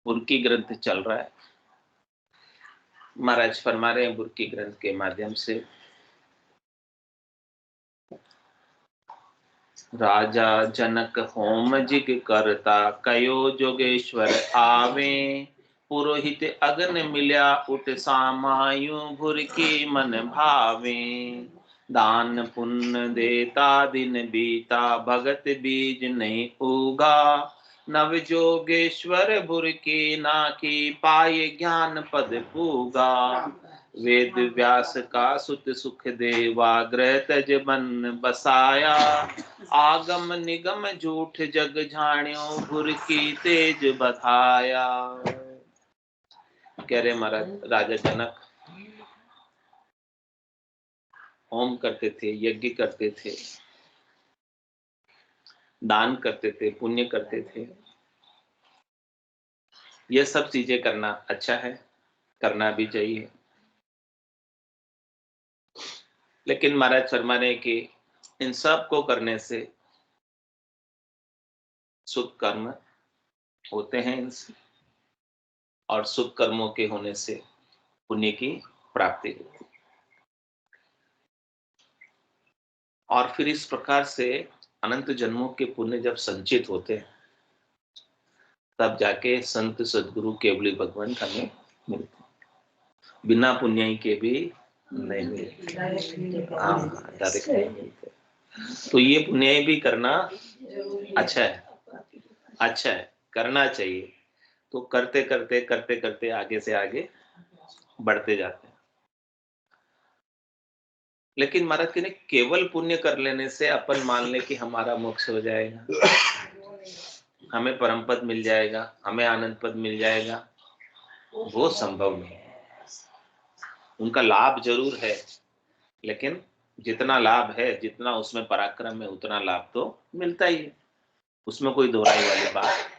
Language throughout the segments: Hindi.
बुर्की ग्रंथ चल रहा है। महाराज फरमा रहे हैं बुर्की ग्रंथ के माध्यम से, राजा जनक होम जिग करता, कयो जोगेश्वर आवे, पुरोहित अग्न मिल्या उठ सामायु, भुरकी मन भावे, दान पुण्य देता दिन बीता, भगत बीज नहीं उगा, नव जोगेश्वर बुरकी नाकी, पाए ज्ञान पद पूगा, वेद व्यास का सुत सुख देवा, ग्रह तज मन बसाया, आगम निगम झूठ जग झाण्यो, बुरकी तेज बधाया। कह रहे महाराज राजा जनक होम करते थे, यज्ञ करते थे, दान करते थे, पुण्य करते थे। ये सब चीजें करना अच्छा है, करना भी चाहिए। लेकिन महाराज फरमा रहे कि इन सब को करने से शुभ कर्म होते हैं इनसे, और शुभ कर्मों के होने से पुण्य की प्राप्ति होती है। और फिर इस प्रकार से अनंत जन्मों के पुण्य जब संचित होते हैं, तब जाके संत सदगुरु केवली भगवान हमें मिलते हैं। बिना पुण्य के भी नहीं मिलते। हाँ, डायरेक्ट नहीं मिलते। तो ये पुण्य भी करना अच्छा है, अच्छा है, करना चाहिए। तो करते करते करते करते आगे से आगे बढ़ते जाते हैं। लेकिन महाराज कहते केवल पुण्य कर लेने से अपन मान ले कि हमारा मोक्ष हो जाएगा, हमें परम पद मिल जाएगा, हमें आनंद पद मिल जाएगा, वो संभव नहीं है। उनका लाभ जरूर है, लेकिन जितना लाभ है, जितना उसमें पराक्रम है, उतना लाभ तो मिलता ही है, उसमें कोई दोहराई वाली बात।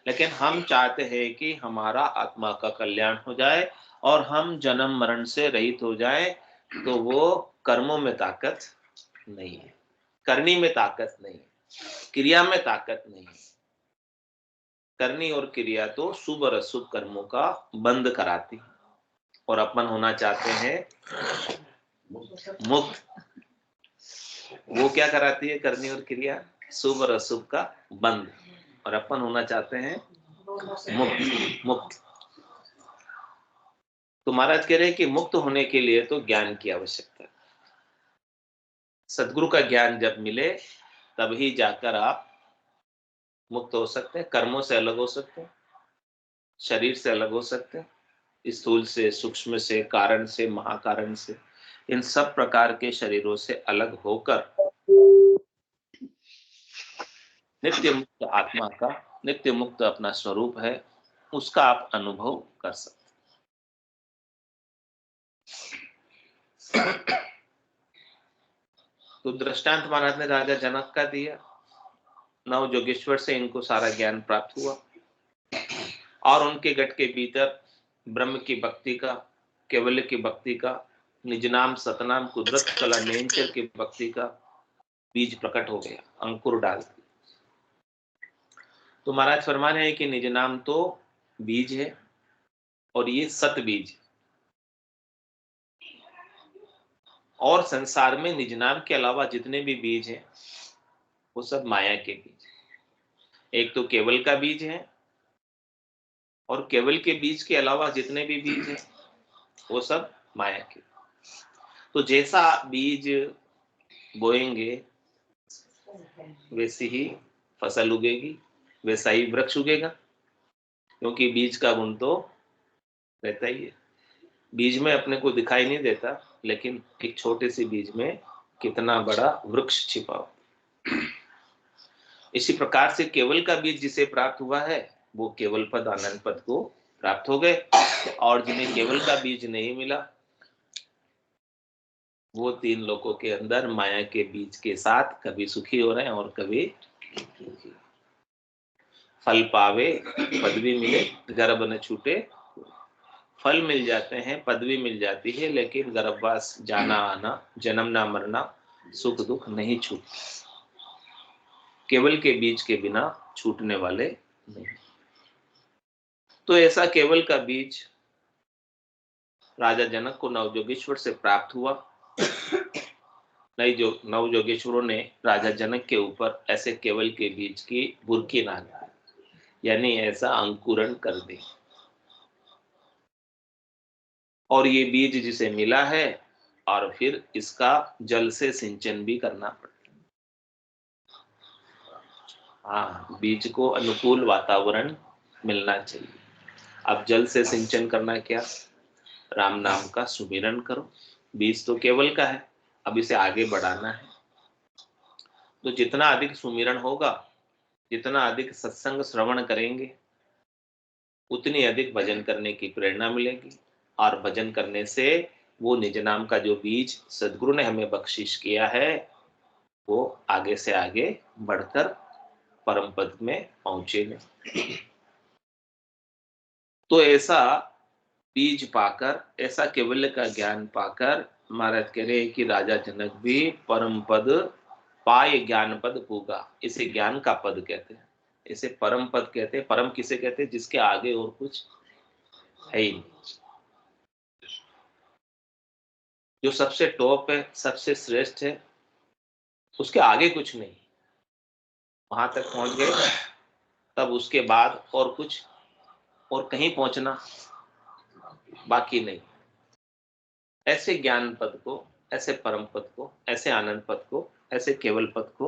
लेकिन हम चाहते हैं कि हमारा आत्मा का कल्याण हो जाए और हम जन्म मरण से रहित हो जाए। तो वो कर्मों में ताकत नहीं है, करनी में ताकत नहीं है, क्रिया में ताकत नहीं है। करनी और क्रिया तो शुभ और अशुभ कर्मों का बंद कराती है, और अपन होना चाहते हैं मुक्त। वो क्या कराती है? करनी और क्रिया, शुभ और अशुभ का बंद, और अपन होना चाहते हैं मुक्त। मुक्त तो महाराज कह रहे हैं कि मुक्त होने के लिए तो ज्ञान की आवश्यकता है। सदगुरु का ज्ञान जब मिले तभी जाकर आप मुक्त हो सकते हैं, कर्मों से अलग हो सकते हैं, शरीर से अलग हो सकते हैं, स्थूल से, सूक्ष्म से, कारण से, महाकारण से, इन सब प्रकार के शरीरों से अलग होकर नित्य मुक्त आत्मा का, नित्य मुक्त अपना स्वरूप है, उसका आप अनुभव कर सकते हैं। तो दृष्टांत महाराज ने राजा जनक का दिया, नव जोगेश्वर से इनको सारा ज्ञान प्राप्त हुआ, और उनके गट के भीतर ब्रह्म की भक्ति का, केवल्य की भक्ति का, निज नाम सतनाम कुदरत कला नेंचर की भक्ति का बीज प्रकट हो गया, अंकुर डाल। तो महाराज फरमा रहे हैं कि निज नाम तो बीज है, और ये सत बीज, और संसार में निज नाम के अलावा जितने भी बीज हैं वो सब माया के बीज। एक तो केवल का बीज है, और केवल के बीज के अलावा जितने भी बीज हैं वो सब माया के। तो जैसा बीज बोएंगे वैसी ही फसल उगेगी, वैसा ही वृक्ष उगेगा, क्योंकि बीज का गुण तो रहता ही है। बीज में अपने को दिखाई नहीं देता, लेकिन एक छोटे से बीज में कितना बड़ा वृक्ष छिपा हो। इसी प्रकार से केवल का बीज जिसे प्राप्त हुआ है वो केवल पद, आनंद पद को प्राप्त हो गए, और जिन्हें केवल का बीज नहीं मिला वो तीन लोगों के अंदर माया के बीज के साथ कभी सुखी हो रहे हैं और कभी दुखी। फल पावे पदवी मिले, गर्भ न छूटे। फल मिल जाते हैं, पदवी मिल जाती है, लेकिन गर्भवास, जाना आना, जन्मना मरना, सुख दुख नहीं छूटता। केवल के बीज के बिना छूटने वाले नहीं। तो ऐसा केवल का बीज राजा जनक को नवजोगेश्वर से प्राप्त हुआ। नवजोगेश्वरों ने राजा जनक के ऊपर ऐसे केवल के बीज की बुरकी ना लगाई, यानी ऐसा अंकुरण कर दी। और ये बीज जिसे मिला है, और फिर इसका जल से सिंचन भी करना पड़ता है। हाँ, बीज को अनुकूल वातावरण मिलना चाहिए। अब जल से सिंचन करना क्या? राम नाम का सुमिरन करो। बीज तो केवल का है, अब इसे आगे बढ़ाना है। तो जितना अधिक सुमिरन होगा, जितना अधिक सत्संग श्रवण करेंगे, उतनी अधिक भजन करने की प्रेरणा मिलेगी। और भजन करने से वो निज नाम का जो बीज सदगुरु ने हमें बख्शिश किया है, वो आगे से आगे बढ़कर परम पद में पहुंचेगा। तो ऐसा बीज पाकर, ऐसा केवल्य का ज्ञान पाकर महाराज कह रहे हैं कि राजा जनक भी परम पद पाए ज्ञान पद होगा। इसे ज्ञान का पद कहते हैं, इसे परम पद कहते हैं। परम किसे कहते हैं? जिसके आगे और कुछ है ही नहीं, जो सबसे टॉप है, सबसे श्रेष्ठ है, उसके आगे कुछ नहीं। वहां तक पहुंच गए, तब उसके बाद और कुछ और कहीं पहुंचना बाकी नहीं। ऐसे ज्ञान पद को, ऐसे परम पद को, ऐसे आनंद पद को, ऐसे केवल पद को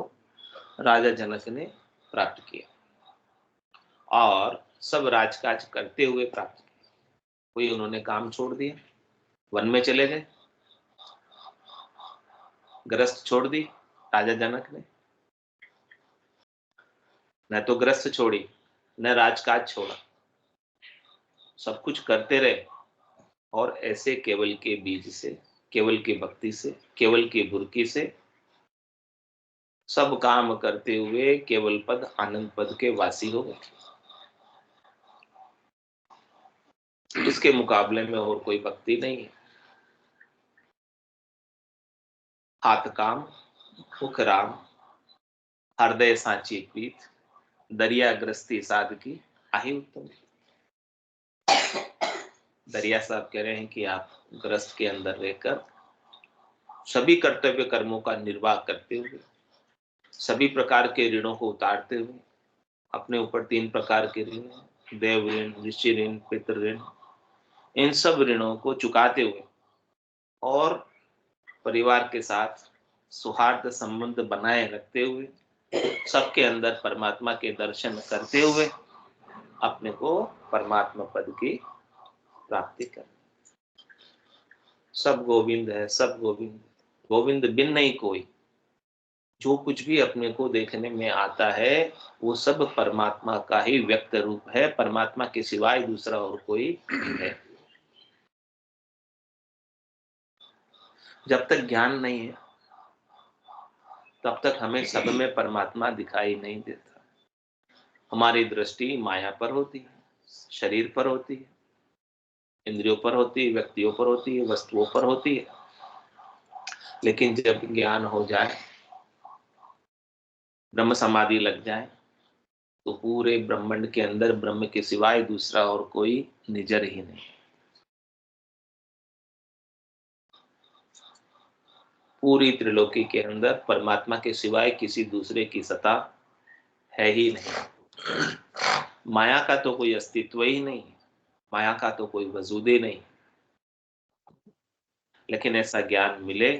राजा जनक ने प्राप्त किया, और सब राजकाज करते हुए प्राप्त किया। कोई उन्होंने काम छोड़ दिया, वन में चले गए, गृहस्थ छोड़ दी राजा जनक ने, न तो गृहस्थ छोड़ी, न राजकाज छोड़ा, सब कुछ करते रहे। और ऐसे केवल के बीज से, केवल की भक्ति से, केवल की बुरकी से सब काम करते हुए केवल पद, आनंद पद के वासी हो गए। इसके मुकाबले में और कोई भक्ति नहीं है। हाथ काम, मुख राम, हृदय सांची प्रीत, दरिया ग्रस्ती साधकी आही उत्तम। दरिया साहब कह रहे हैं कि आप ग्रस्त के अंदर रहकर सभी कर्तव्य कर्मों का निर्वाह करते हुए, सभी प्रकार के ऋणों को उतारते हुए, अपने ऊपर 3 प्रकार के ऋण, देव ऋण, ऋषि ऋण, पितृ ऋण, इन सब ऋणों को चुकाते हुए और परिवार के साथ सौहार्द संबंध बनाए रखते हुए, सबके अंदर परमात्मा के दर्शन करते हुए अपने को परमात्मा पद की प्राप्ति कर। सब गोविंद है, सब गोविंद, गोविंद बिन नहीं कोई। जो कुछ भी अपने को देखने में आता है, वो सब परमात्मा का ही व्यक्त रूप है। परमात्मा के सिवाय दूसरा और कोई है। जब तक ज्ञान नहीं है, तब तक हमें सब में परमात्मा दिखाई नहीं देता। हमारी दृष्टि माया पर होती है, शरीर पर होती है, इंद्रियों पर होती है, व्यक्तियों पर होती है, वस्तुओं पर होती है। लेकिन जब ज्ञान हो जाए, ब्रह्म समाधि लग जाए, तो पूरे ब्रह्मांड के अंदर ब्रह्म के सिवाय दूसरा और कोई निजर ही नहीं। पूरी त्रिलोकी के अंदर परमात्मा के सिवाय किसी दूसरे की सत्ता है ही नहीं। माया का तो कोई अस्तित्व ही नहीं, माया का तो कोई वजूद ही नहीं। लेकिन ऐसा ज्ञान मिले,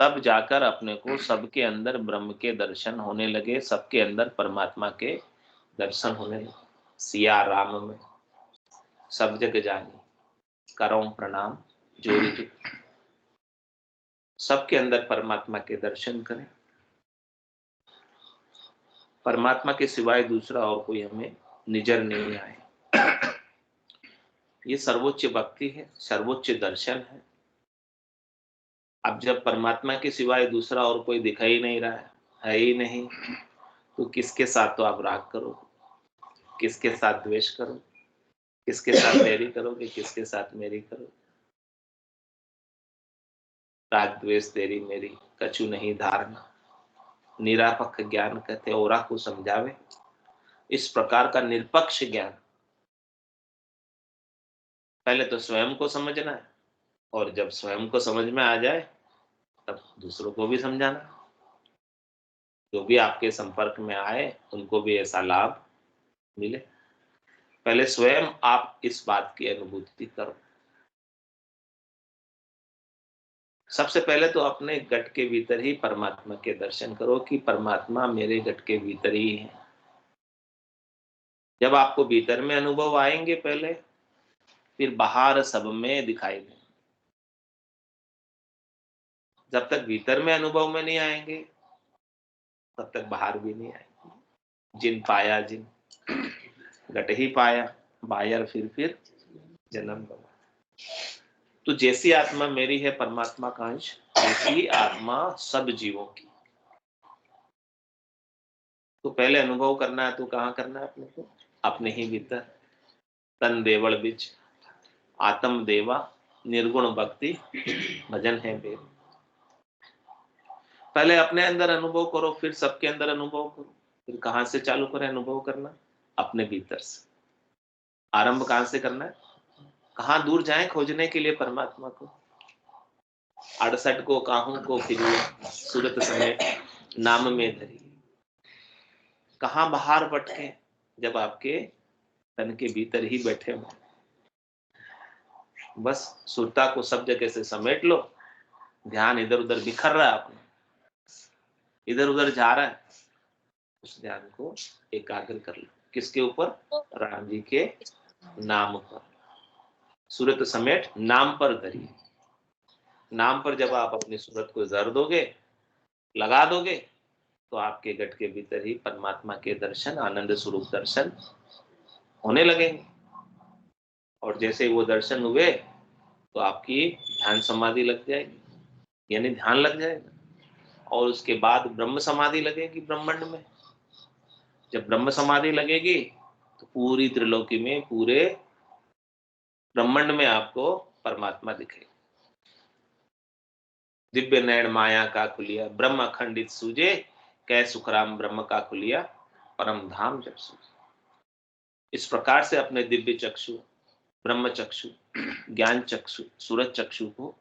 तब जाकर अपने को सबके अंदर ब्रह्म के दर्शन होने लगे, सबके अंदर परमात्मा के दर्शन होने लगे। सिया राम में सब जग जानी, करो प्रणाम जोड़ी जुग। सबके अंदर परमात्मा के दर्शन करें। परमात्मा के सिवाय दूसरा और कोई हमें निजर नहीं आए। ये सर्वोच्च भक्ति है, सर्वोच्च दर्शन है। अब जब परमात्मा के सिवाय दूसरा और कोई दिखाई नहीं रहा है ही नहीं, तो किसके साथ तो आप राग करो, किसके साथ द्वेष करो, किसके साथ तेरी करोगे, किसके साथ मेरी करो। राग द्वेष तेरी मेरी कछु नहीं धारणा, निरापक ज्ञान कहते औरा को समझावे। इस प्रकार का निरपक्ष ज्ञान पहले तो स्वयं को समझना है, और जब स्वयं को समझ में आ जाए तब दूसरों को भी समझाना। जो भी आपके संपर्क में आए उनको भी ऐसा लाभ मिले। पहले स्वयं आप इस बात की अनुभूति करो। सबसे पहले तो अपने गट के भीतर ही परमात्मा के दर्शन करो कि परमात्मा मेरे गट के भीतर ही है। जब आपको भीतर में अनुभव आएंगे पहले, फिर बाहर सब में दिखाई देंगे। जब तक भीतर में अनुभव में नहीं आएंगे तब तक बाहर भी नहीं आएंगे। जिन पाया जिन गट ही पाया, बायर फिर जन्म गवा। तो जैसी आत्मा मेरी है परमात्मा का अंश, वैसी आत्मा सब जीवों की। तो पहले अनुभव करना है तो कहाँ करना है अपने को? अपने ही भीतर। तन देवल बिच आत्म देवा निर्गुण भक्ति भजन है वेद। पहले अपने अंदर अनुभव करो, फिर सबके अंदर अनुभव करो। फिर कहाँ से चालू करें अनुभव करना? अपने भीतर से। आरंभ कहाँ से करना है? कहाँ दूर जाएं खोजने के लिए परमात्मा को? 68 को काहू को फिरिए सूरत समेत नाम में धरी। कहाँ बाहर भटके जब आपके तन के भीतर ही बैठे हो। बस सुरता को सब जगह से समेट लो। ध्यान इधर उधर बिखर रहा है अपना, इधर उधर जा रहा है, उस ध्यान को एकाग्र कर लो। किसके ऊपर? राम जी के नाम पर। सूरत समेट नाम पर धरिए। नाम पर जब आप अपनी सूरत को जर दोगे, लगा दोगे, तो आपके गट के भीतर ही परमात्मा के दर्शन, आनंद स्वरूप दर्शन होने लगेंगे। और जैसे वो दर्शन हुए तो आपकी ध्यान समाधि लग जाएगी, यानी ध्यान लग जाएगा। और उसके बाद ब्रह्म समाधि लगेगी ब्रह्मांड में। जब ब्रह्म समाधि लगेगी तो पूरी त्रिलोकी में, पूरे ब्रह्मांड में आपको परमात्मा दिखेगा। दिव्य नयन माया का खुलिया ब्रह्म अखंडित सूझे, कै सुखराम ब्रह्म का खुलिया परम धाम जब सूझे। इस प्रकार से अपने दिव्य चक्षु, ब्रह्म चक्षु, ज्ञान चक्षु, सूरज चक्षु को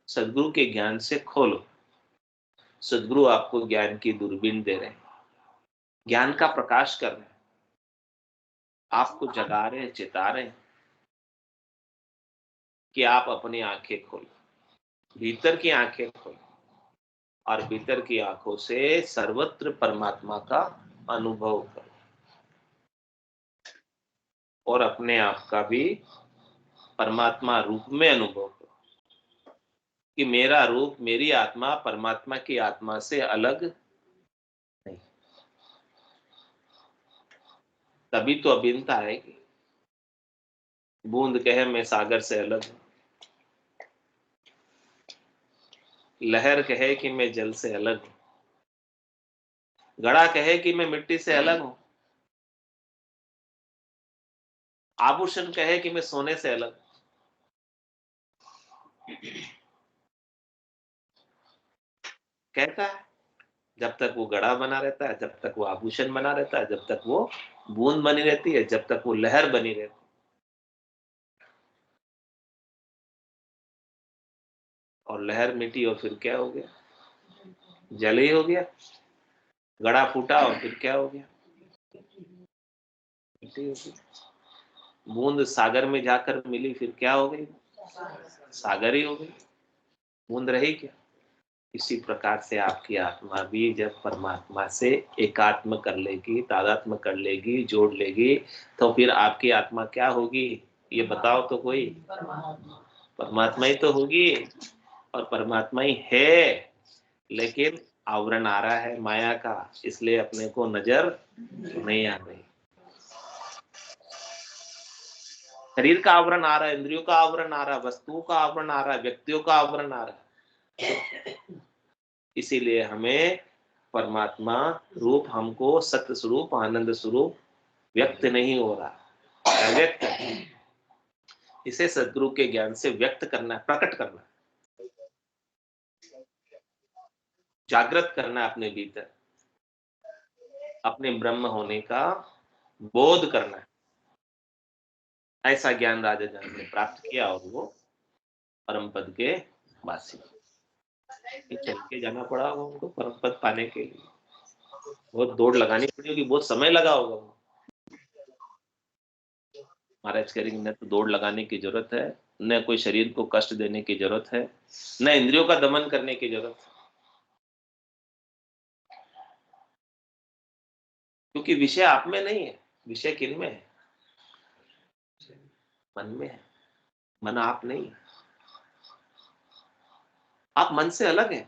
सदगुरु के ज्ञान से खोलो। सदगुरु आपको ज्ञान की दूरबीन दे रहे हैं, ज्ञान का प्रकाश कर रहे हैं, आपको जगा रहे हैं, चेता रहे हैं कि आप अपनी आंखें खोलो, भीतर की आंखें खोलो, और भीतर की आंखों से सर्वत्र परमात्मा का अनुभव करो। और अपने आप का भी परमात्मा रूप में अनुभव करो कि मेरा रूप, मेरी आत्मा परमात्मा की आत्मा से अलग नहीं। तभी तो अभिन्नता आएगी। बूंद कहे मैं सागर से अलग हूं, लहर कहे कि मैं जल से अलग हूं, घड़ा कहे कि मैं मिट्टी से अलग हूं, आभूषण कहे कि मैं सोने से अलग हूं। कहता है जब तक वो घड़ा बना रहता है, जब तक वो आभूषण बना रहता है, जब तक वो बूंद बनी रहती है, जब तक वो लहर बनी रहती है। और लहर मिटी और फिर क्या हो गया? जल ही हो गया। घड़ा फूटा और फिर क्या हो गया? मिट्टी हो गई। बूंद सागर में जाकर मिली, फिर क्या हो गई? सागर ही हो गई। बूंद रही क्या? इसी प्रकार से आपकी आत्मा भी जब परमात्मा से एकात्म कर लेगी, तादात्म्य कर लेगी, जोड़ लेगी, तो फिर आपकी आत्मा क्या होगी? ये बताओ तो कोई। परमात्मा ही तो होगी, और परमात्मा ही है। लेकिन आवरण आ रहा है माया का, इसलिए अपने को नजर नहीं आ रही। शरीर का आवरण आ रहा है, इंद्रियों का आवरण आ रहा है, वस्तुओं का आवरण आ रहा है, व्यक्तियों का आवरण आ रहा है। इसीलिए हमें परमात्मा रूप, हमको सत्य स्वरूप, आनंद स्वरूप व्यक्त नहीं हो रहा, अव्यक्त है। इसे सदगुरु के ज्ञान से व्यक्त करना है, प्रकट करना है, जागृत करना है अपने भीतर, अपने ब्रह्म होने का बोध करना है। ऐसा ज्ञान राजा जनक ने प्राप्त किया और वो परम पद के वासी। चल के जाना पड़ा होगा उनको परम पद पाने के लिए, बहुत दौड़ लगानी पड़ी होगी, बहुत समय लगा होगा। महाराज करेंगे न तो दौड़ लगाने की जरूरत है, न कोई शरीर को कष्ट देने की जरूरत है, न इंद्रियों का दमन करने की जरूरत है, क्योंकि विषय आप में नहीं है। विषय किन में है? मन में है। मन आप नहीं है। आप मन से अलग हैं,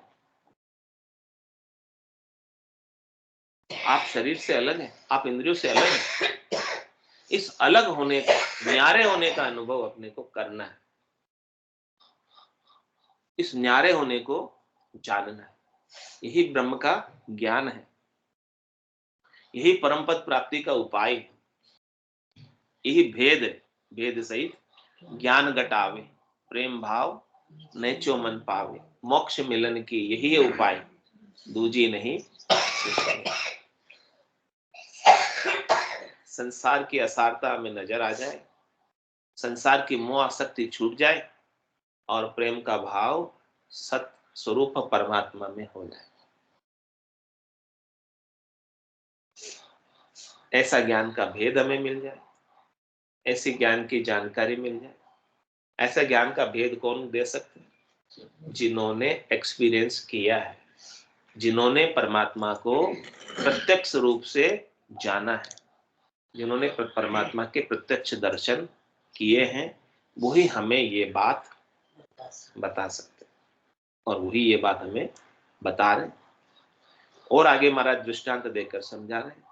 आप शरीर से अलग हैं, आप इंद्रियों से अलग हैं। इस अलग होने का, न्यारे होने का अनुभव अपने को करना है। इस न्यारे होने को जानना है। यही ब्रह्म का ज्ञान है, यही परम पद प्राप्ति का उपाय है, यही भेद है। भेद सहित ज्ञान घटावे, प्रेम भाव नेचो मन पावे, मोक्ष मिलन की यही है उपाय, दूजी नहीं। संसार की असारता हमें नजर आ जाए, संसार की मोह आसक्ति छूट जाए और प्रेम का भाव सत स्वरूप परमात्मा में हो जाए, ऐसा ज्ञान का भेद हमें मिल जाए, ऐसी ज्ञान की जानकारी मिल जाए। ऐसा ज्ञान का भेद कौन दे सकते हैं? जिन्होंने एक्सपीरियंस किया है, जिन्होंने परमात्मा को प्रत्यक्ष रूप से जाना है, जिन्होंने परमात्मा के प्रत्यक्ष दर्शन किए हैं, वही हमें ये बात बता सकते हैं और वही ये बात हमें बता रहे। और आगे महाराज दृष्टांत देकर समझा रहे।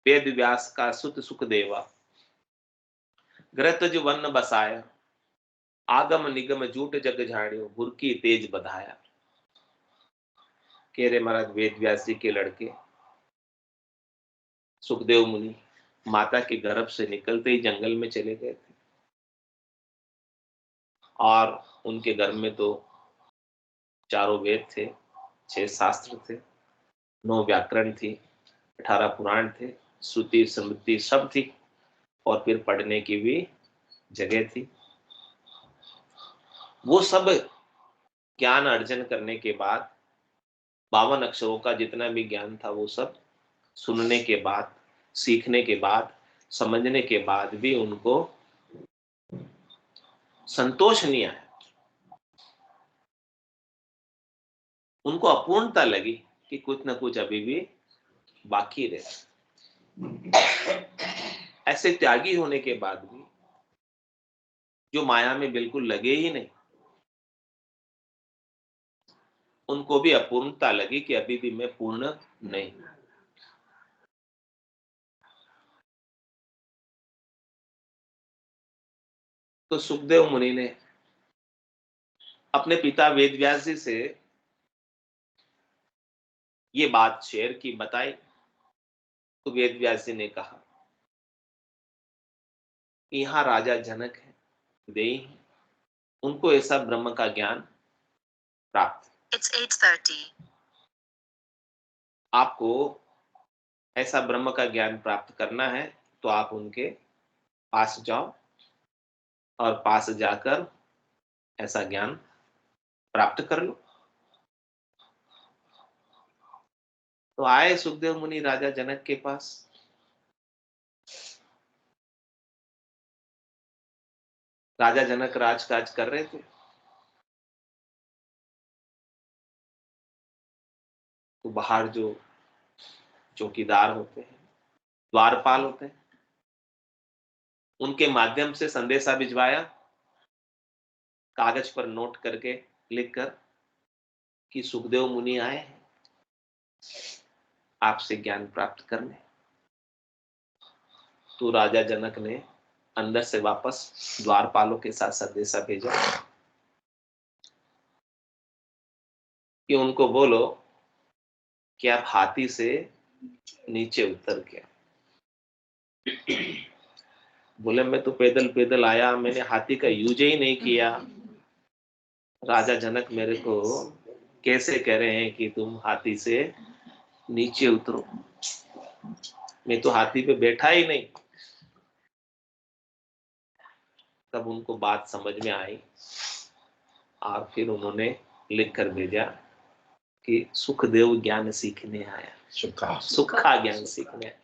वेद व्यास का सुत सुख देवा, ग्रतज वन बसाया, आगम निगम जूट जग झाड़ियो, बुरकी तेज बधाया। कह रहे महाराज वेद व्यास जी के लड़के सुखदेव मुनि माता के गर्भ से निकलते ही जंगल में चले गए थे, और उनके गर्भ में तो चारों वेद थे, 6 शास्त्र थे, 9 व्याकरण थी, 18 पुराण थे, श्रुति स्मृति सब थी, और फिर पढ़ने की भी जगह थी। वो सब ज्ञान अर्जन करने के बाद, 52 अक्षरों का जितना भी ज्ञान था वो सब सुनने के बाद, सीखने के बाद, समझने के बाद भी उनको संतोष नहीं आया। उनको अपूर्णता लगी कि कुछ ना कुछ अभी भी बाकी रहे। ऐसे त्यागी होने के बाद भी, जो माया में बिल्कुल लगे ही नहीं, उनको भी अपूर्णता लगी कि अभी भी मैं पूर्ण नहीं। तो सुखदेव मुनि ने अपने पिता वेदव्यास जी से ये बात शेयर की, बताई। तो वेदव्यास जी ने कहा, यहाँ राजा जनक है, देई हैं, उनको ऐसा ब्रह्म का ज्ञान प्राप्त। It's 8:30. आपको ऐसा ब्रह्म का ज्ञान प्राप्त करना है तो आप उनके पास जाओ और पास जाकर ऐसा ज्ञान प्राप्त कर लो। तो आए सुखदेव मुनि राजा जनक के पास। राजा जनक राजकाज कर रहे थे, तो बाहर जो चौकीदार होते हैं, द्वारपाल होते हैं, उनके माध्यम से संदेशा भिजवाया, कागज पर नोट करके लिखकर कि सुखदेव मुनि आए हैं आपसे ज्ञान प्राप्त करने। तो राजा जनक ने अंदर से वापस द्वारपालों के साथ संदेशा भेजा कि उनको बोलो कि आप हाथी से नीचे उतर के। बोले मैं तो पैदल पैदल आया, मैंने हाथी का यूज ही नहीं किया। राजा जनक मेरे को कैसे कह रहे हैं कि तुम हाथी से नीचे उतरो, मैं तो हाथी पे बैठा ही नहीं। तब उनको बात समझ में आई और फिर उन्होंने लिख कर भेजा कि सुखदेव ज्ञान सीखने आया, सुखा ज्ञान सीखने आया।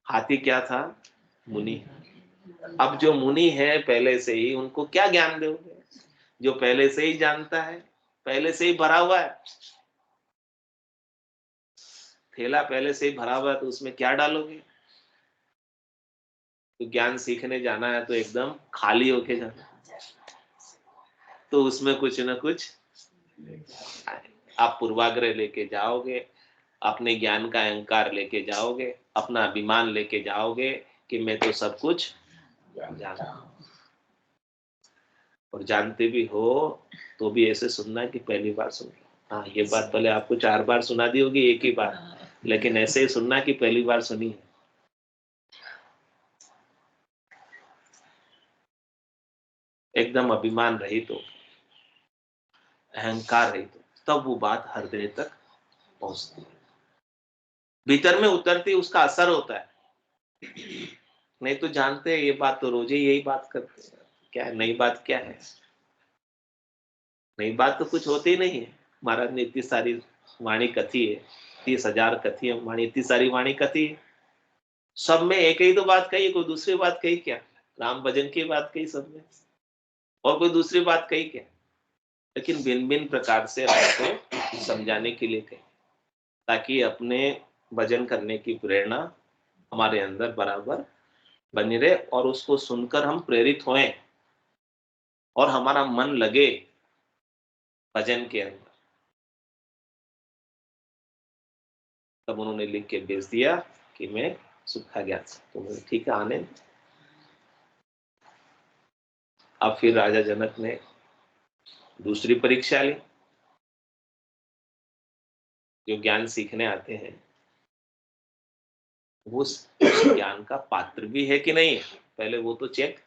हाथी क्या था? मुनि। अब जो मुनि है पहले से ही, उनको क्या ज्ञान दोगे? जो पहले से ही जानता है, पहले से ही भरा हुआ है, थैला पहले से ही भरा हुआ है, तो उसमें क्या डालोगे? तो ज्ञान सीखने जाना है तो एकदम खाली होके जाना, तो उसमें कुछ ना कुछ आप पूर्वाग्रह लेके जाओगे, अपने ज्ञान का अहंकार लेके जाओगे, अपना अभिमान लेके जाओगे कि मैं तो सब कुछ जानता हूं। और जानते भी हो तो भी ऐसे सुनना कि पहली बार सुन रहा। हाँ, ये बात पहले आपको 4 बार सुना दी होगी, एक ही बार, लेकिन ऐसे ही सुनना कि पहली बार सुनी है। एकदम अभिमान रहित हो, अहंकार रहित हो, तब वो बात हृदय तक पहुंचती है, भीतर में उतरती, उसका असर होता है। नहीं तो जानते हैं ये बात, तो रोज ही यही बात करते हैं, क्या है नई बात? क्या है नई बात? तो कुछ होती ही नहीं है। महाराज ने इतनी सारी वाणी कथी है, 30,000 कथी है वाणी, इतनी सारी वाणी कथी है, सब में एक ही तो बात कही, कोई दूसरी बात कही क्या? राम भजन की बात कही सब में, और कोई दूसरी बात कही क्या? लेकिन भिन्न भिन्न प्रकार से हमको समझाने के लिए कही, ताकि अपने भजन करने की प्रेरणा हमारे अंदर बराबर बनी रहे और उसको सुनकर हम प्रेरित होएं और हमारा मन लगे भजन के अंदर। तब उन्होंने लिख के भेज दिया कि मैं सूखा ज्ञान से, तो मैंने ठीक है आने। अब फिर राजा जनक ने दूसरी परीक्षा ली। जो ज्ञान सीखने आते हैं वो उस ज्ञान का पात्र भी है कि नहीं है, पहले वो तो चेक।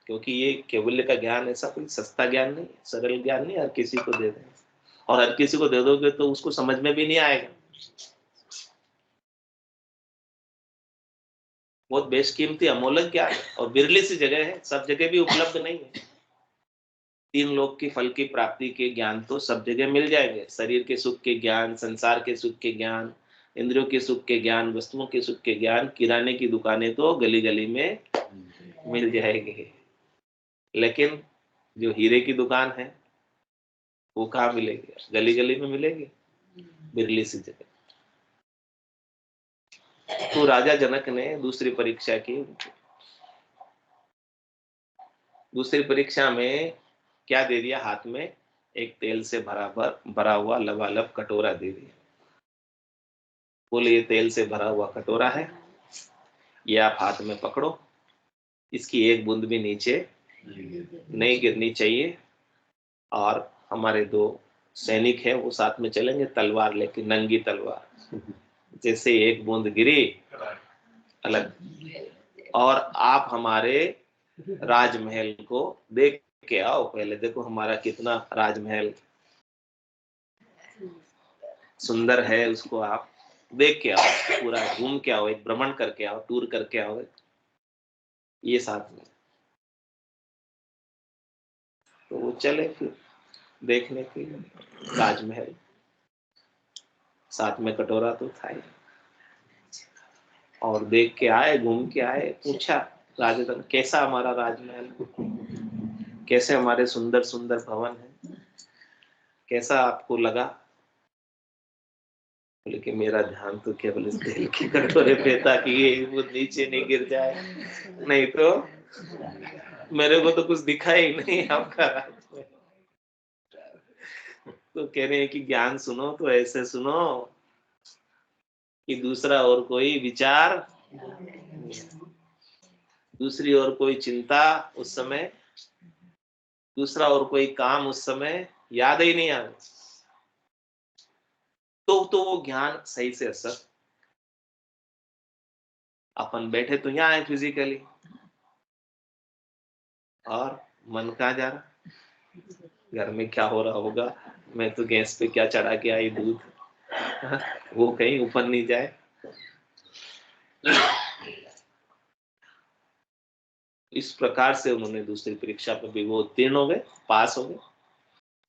क्योंकि ये केवल्य का ज्ञान ऐसा कोई सस्ता ज्ञान नहीं, सरल ज्ञान नहीं हर किसी को दे दें, और हर किसी को दे दोगे तो उसको समझ में भी नहीं आएगा। बहुत बेशकीमती अमूल्य ज्ञान है और बिरली सी जगह है, सब जगह भी उपलब्ध नहीं है। 3 लोक की फल की प्राप्ति के ज्ञान तो सब जगह मिल जाएंगे, शरीर के सुख के ज्ञान, संसार के सुख के ज्ञान, इंद्रियों के सुख के ज्ञान, वस्तुओं के सुख के ज्ञान, किराने की दुकानें तो गली गली में मिल जाएंगे। लेकिन जो हीरे की दुकान है वो कहाँ मिलेगी? गली गली में मिलेगी, बिरली सी जगह। तो राजा जनक ने दूसरी परीक्षा की। दूसरी परीक्षा में क्या दे दिया? हाथ में एक तेल से भरा हुआ लबालब कटोरा दे दिया। बोले ये तेल से भरा हुआ कटोरा है, ये आप हाथ में पकड़ो, इसकी एक बूंद भी नीचे नहीं गिरनी चाहिए। और हमारे 2 सैनिक हैं वो साथ में चलेंगे तलवार लेके, नंगी तलवार, जैसे एक बूंद गिरी अलग। और आप हमारे राजमहल को देख के आओ, पहले देखो हमारा कितना राजमहल सुंदर है, उसको आप देख के आओ, पूरा घूम के आओ, एक भ्रमण करके आओ, टूर करके आओ। ये साथ में तो वो चले फिर देखने के लिए राजमहल, साथ में कटोरा तो था ही। और देख के आए, घूम के आए, पूछा राजा कैसा हमारा राजमहल, कैसे हमारे सुंदर सुंदर भवन है, कैसा आपको लगा? बोले कि मेरा ध्यान तो केवल इस तेल के कटोरे पे था कि ये वो नीचे नहीं गिर जाए, नहीं तो मेरे को तो कुछ दिखा ही नहीं आपका राजमहल। तो कह रहे हैं कि ज्ञान सुनो तो ऐसे सुनो कि दूसरा और कोई विचार, दूसरी और कोई चिंता उस समय, दूसरा और कोई काम उस समय याद ही नहीं आना। तो वो ज्ञान सही से असर। अपन बैठे तो यहाँ है फिजिकली, और मन कहाँ जा रहा? घर में क्या हो रहा होगा, मैं तो गैस पे क्या चढ़ा के आई दूध, वो कहीं ऊपर नहीं जाए। इस प्रकार से उन्होंने दूसरी परीक्षा पर भी वो उत्तीर्ण हो गए, पास हो गए।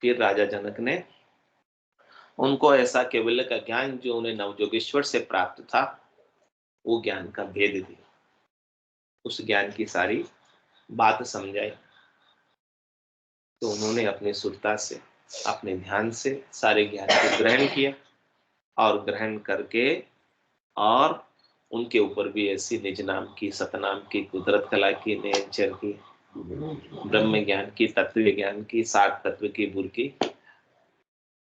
फिर राजा जनक ने उनको ऐसा केवल्य का ज्ञान जो उन्हें नवजोगेश्वर से प्राप्त था, वो ज्ञान का भेद दिया, उस ज्ञान की सारी बात समझाई। तो उन्होंने अपनी सुरता से, अपने ध्यान से सारे ज्ञान को ग्रहण किया, और ग्रहण करके और उनके ऊपर भी ऐसी निज नाम की, सतनाम की, कुदरत कला की, नेचर की, ब्रह्म ज्ञान की, तत्व ज्ञान की, सात तत्व की बुरकी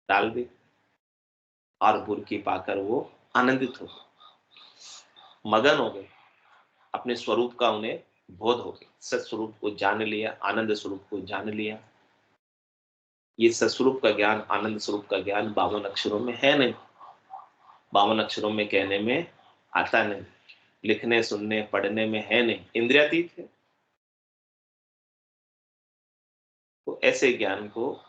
डाल दी, और बुरकी पाकर वो आनंदित हो गए, मगन हो गए, अपने स्वरूप का उन्हें बोध हो गया, सत्स्वरूप को जान लिया, आनंद स्वरूप को जान लिया। ये सत्स्वरूप का ज्ञान, आनंद स्वरूप का ज्ञान 52 अक्षरों में है नहीं, 52 अक्षरों में कहने में आता नहीं, लिखने सुनने पढ़ने में है नहीं, इंद्रियातीत है। तो ऐसे ज्ञान को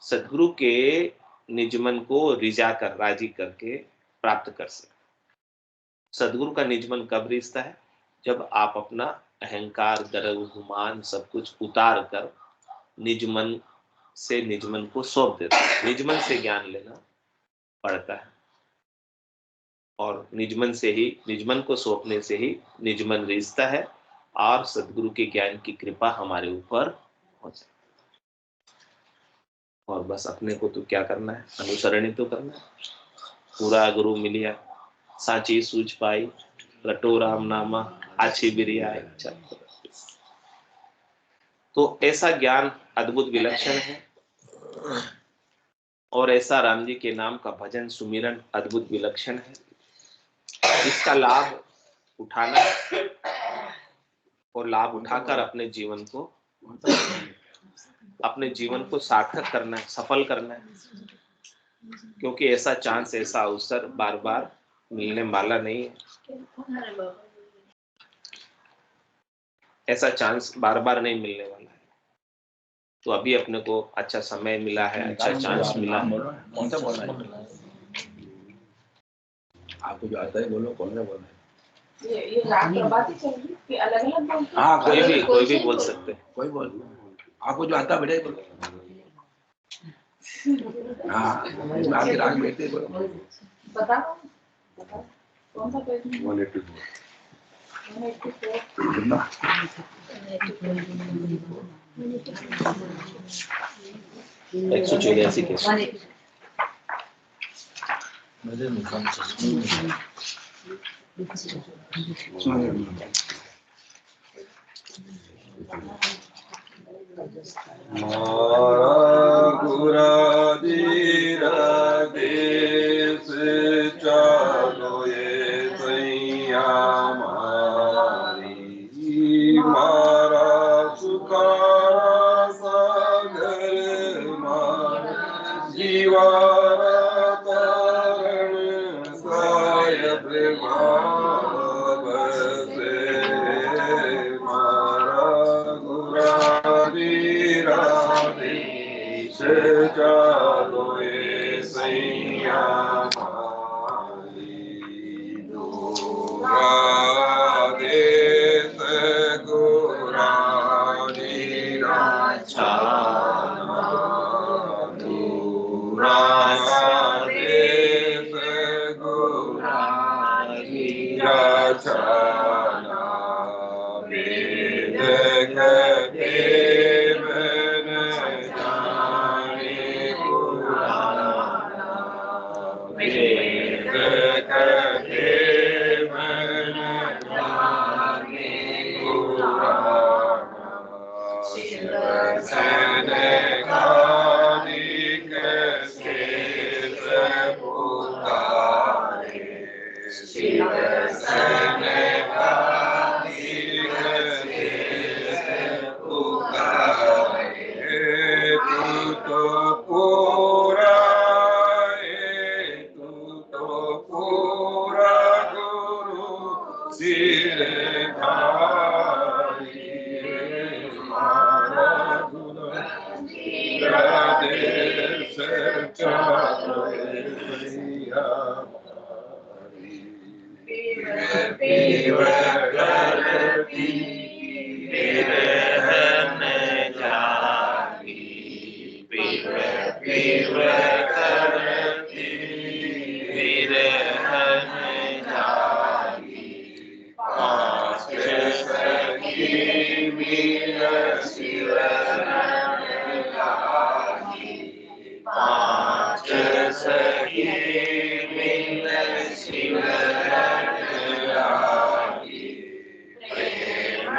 सदगुरु के निजमन को रिझा कर, राजी करके प्राप्त कर सकते। सदगुरु का निजमन कब रिझता है? जब आप अपना अहंकार, गर्व, गुमान सब कुछ उतार कर निजमन से निजमन को सौंप देते हैं। निजमन से ज्ञान लेना पड़ता है, और निजमन से ही, निजमन को सौंपने से ही निजमन रिझता है, और सदगुरु के ज्ञान की कृपा हमारे ऊपर हो जाए। और बस अपने को तो क्या करना है, अनुसरण ही तो करना है। पूरा गुरु मिलिया, साची सूझ पाई, रटो राम नामा, आछी बिरिया। तो ऐसा ज्ञान अद्भुत विलक्षण है, और ऐसा राम जी के नाम का भजन सुमिरन अद्भुत विलक्षण है। इसका लाभ उठाना है, और लाभ उठाकर अपने जीवन को सार्थक करना है, सफल करना है। क्योंकि ऐसा चांस, ऐसा अवसर बार बार मिलने वाला नहीं है। ऐसा चांस बार बार नहीं मिलने वाला है। तो अभी अपने को अच्छा समय मिला है, अच्छा चांस मिला है। आपको जो आता है बोलो, कौन सा बोलना है? ये राग प्रभाती चाहिए कि अलग-अलग बोलते हैं? हाँ, कोई भी बोल सकते हैं। कोई बोल, आपको जो आता है बेटा बोलो। हाँ, इसमें आपके राग बैठते बोलो। बताओ कौन सा पेज में? 184 184 के देश चलो ये सैया मारी, मारा सुखारा सागर मारा, जीवारा तारण सायब बसे, मारा गुरारी राधेश चलो ये सैया मारी, देश गुरारी राछाना, देश गुरारी राछाना, वेद कहते मन जाने पुराना, वेद कहते मन जाने पुराना, शिव सन कालिक शेष पुकारे, शिव सन कालिक शेष पुकारे, तू तो पूरा, तू तो पूरा गुरु सिरधारी, मारा गुरु देश चलो सैया मारी। पीव करती बिरहन जागी, पीव पीव करती बिरहन जागी। पाँच सखी मिल शिवरन लागी, पाँच सखी मिल शिवरन लागी। प्रेम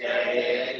जय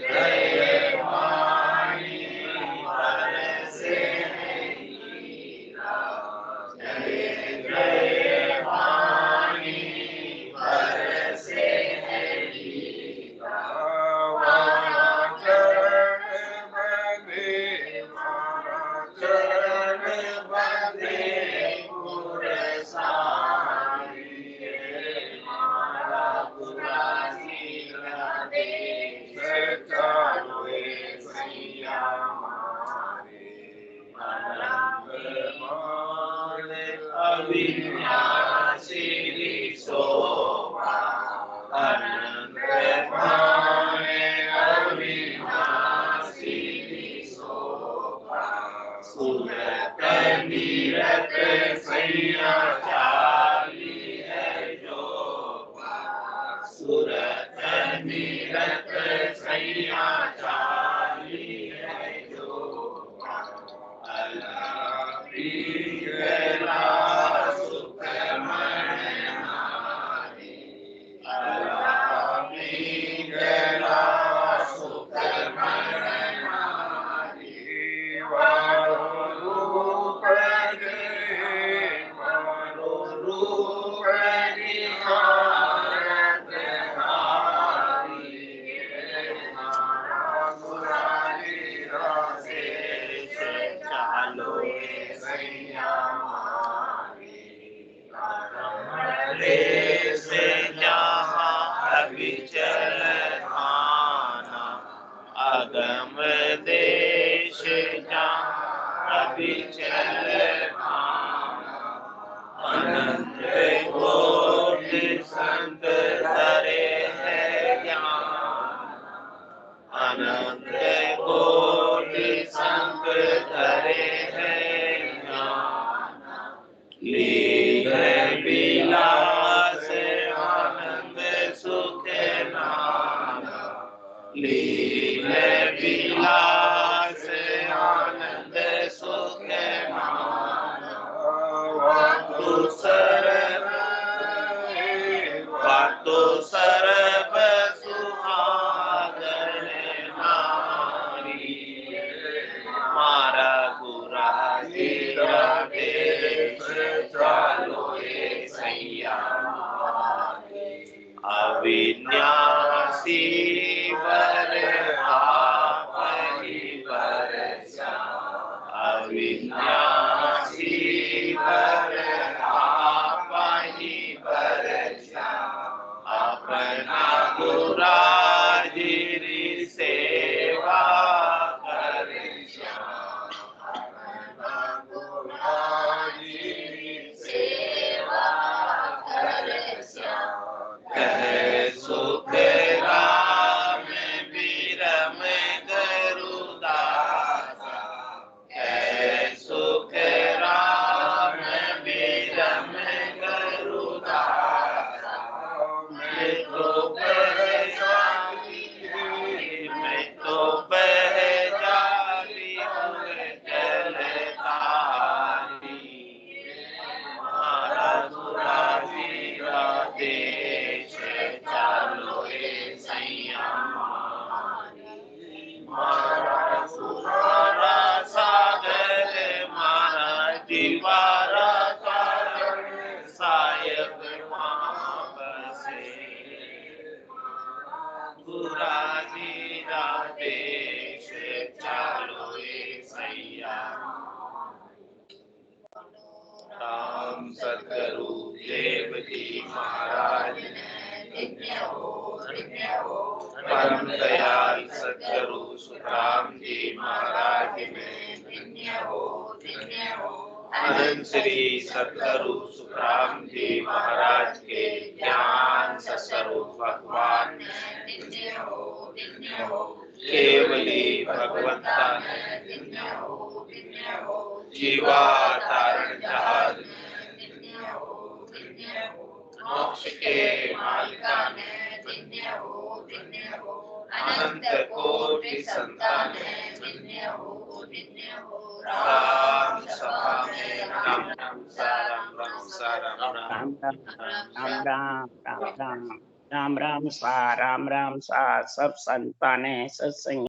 निरत सैया चाली है जो अलापी गला सुख मन नारी अलापी गला सुख मन नारी वारो रूप रूप निहारत हारी मुरारी रासे चालो सैया मारी देश जहाँ अविचल आना अगम देश जहाँ अविचल आना अनंत कोटि संत धरे है ज्ञान अनंत कोटि संत धरे है ज्ञान लीन विलास आनंद सुख नाना लीन विलास आनंद सुख नाना वातु सर्व सुहागन नारी मारा गुरा तेरा देश चालो ये सैया अविन्यासी वर आप ही बरसा अविन्यासी वर आप ही बरसा अपना गुराजिरी सेवा कर अपना गुराजिरी सेवा कर कहे सुख राम विरम गरुदासा कहे सुख राम विरम गरुदासा मैं तो पहचानी हुए जलधारी मारा गुराजीरा देश चालो ये सैया मारा सुहारा सागर मारा दीवारा सागर सायब वहाँ बसे गुराजीरा देश चालो ये सैया राम सतगुरु देव जी महाराज परम दयाल सतगुरु सुखराम जी महाराज में अनंत श्री सतगुरु सुखराम जी महाराज के ज्ञान स्वरूप भगवान केवली भगवंता जीवा तारण जहाज मोक्ष के मालिका अनंत कोटि संतान राम सभा में राम राम साराम राम साराम राम राम राम सा सब संतानें सत्संग